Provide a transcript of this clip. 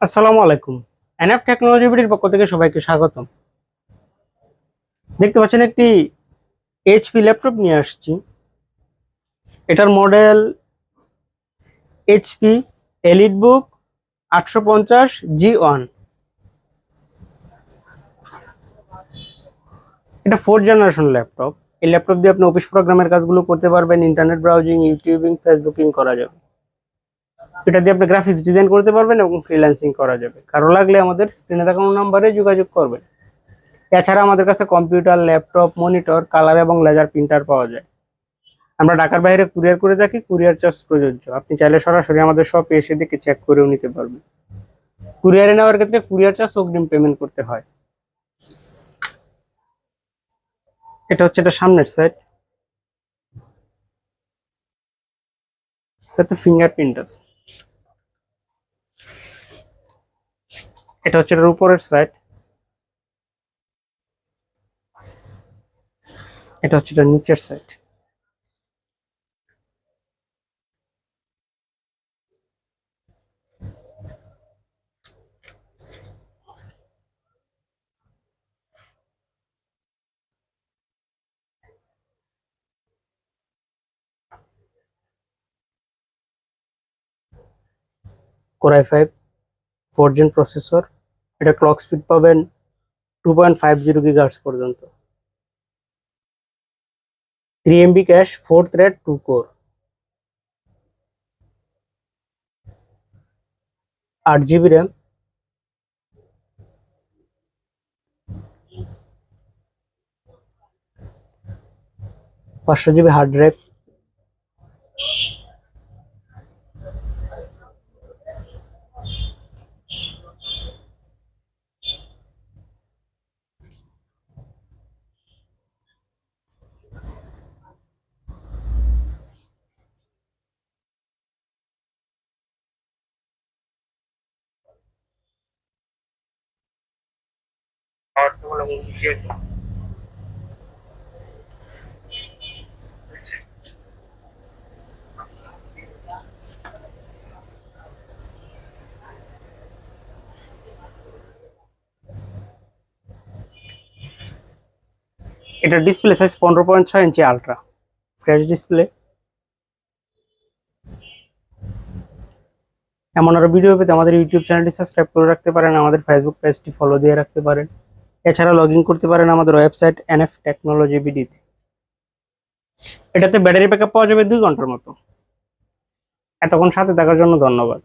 আসসালামু আলাইকুম। NF technology বিডির পক্ষ থেকে সবাইকে স্বাগতম। দেখতে পাচ্ছেন একটি এইচপি ল্যাপটপ নিয়ে আসছি। এটার মডেল এইচপি এলিটবুক 850G1। এটা 4th জেনারেশন ল্যাপটপ। এই ল্যাপটপ দিয়ে আপনি অফিস প্রোগ্রামের কাজগুলো করতে পারবেন, ইন্টারনেট ব্রাউজিং, ইউটিউবিং, ফেসবুকিং করা যাবে। এটা দিয়ে আপনি গ্রাফিক্স ডিজাইন করতে পারবেন এবং ফ্রিল্যান্সিং করা যাবে। কারো লাগলে আমাদের স্ক্রিনে দেখানো নাম্বারে যোগাযোগ করবেন। এছাড়া আমাদের কাছে কম্পিউটার, ল্যাপটপ, মনিটর, কালার এবং লেজার প্রিন্টার পাওয়া যায়। আমরা ঢাকার বাইরে কুরিয়ার করে থাকি, কুরিয়ার চার্জ প্রযোজ্য। আপনি চাইলে সরাসরি আমাদের শপে এসে দেখে চেক করেও নিতে পারবেন। কুরিয়ারে নেওয়ার ক্ষেত্রে কুরিয়ার চার্জ অগ্রিম পেমেন্ট করতে হয়। এটা হচ্ছে এটা সামনের সাইড, এটাতে ফিঙ্গারপ্রিন্ট আছে। এটা হচ্ছে এটার উপরের সাইড, এটা হচ্ছে এটার নিচের side. Core i5 4th gen processor. এটা ক্লক স্পিড পাবেন 2.50 GHz পর্যন্ত। 3 MB cache, 4 thread, 2 core, 8 GB RAM, 500 GB hard drive. এটা ডিসপ্লে সাইজ 15.6 ইঞ্চি আলট্রা ফ্রেশ ডিসপ্লে। এমন আরো ভিডিও পেতে আমাদের ইউটিউব চ্যানেলটি সাবস্ক্রাইব করে রাখতে পারেন, আমাদের ফেসবুক পেজটি ফলো দিয়ে রাখতে পারেন। এছাড়া লগ ইন করতে পারেন আমাদের ওয়েবসাইট এনএফ টেকনোলজি বিডিতে। এটাতে ব্যাটারি ব্যাকআপ পাওয়া যাবে 2 ঘন্টার মতো। এতক্ষণ সাথে থাকার জন্য ধন্যবাদ।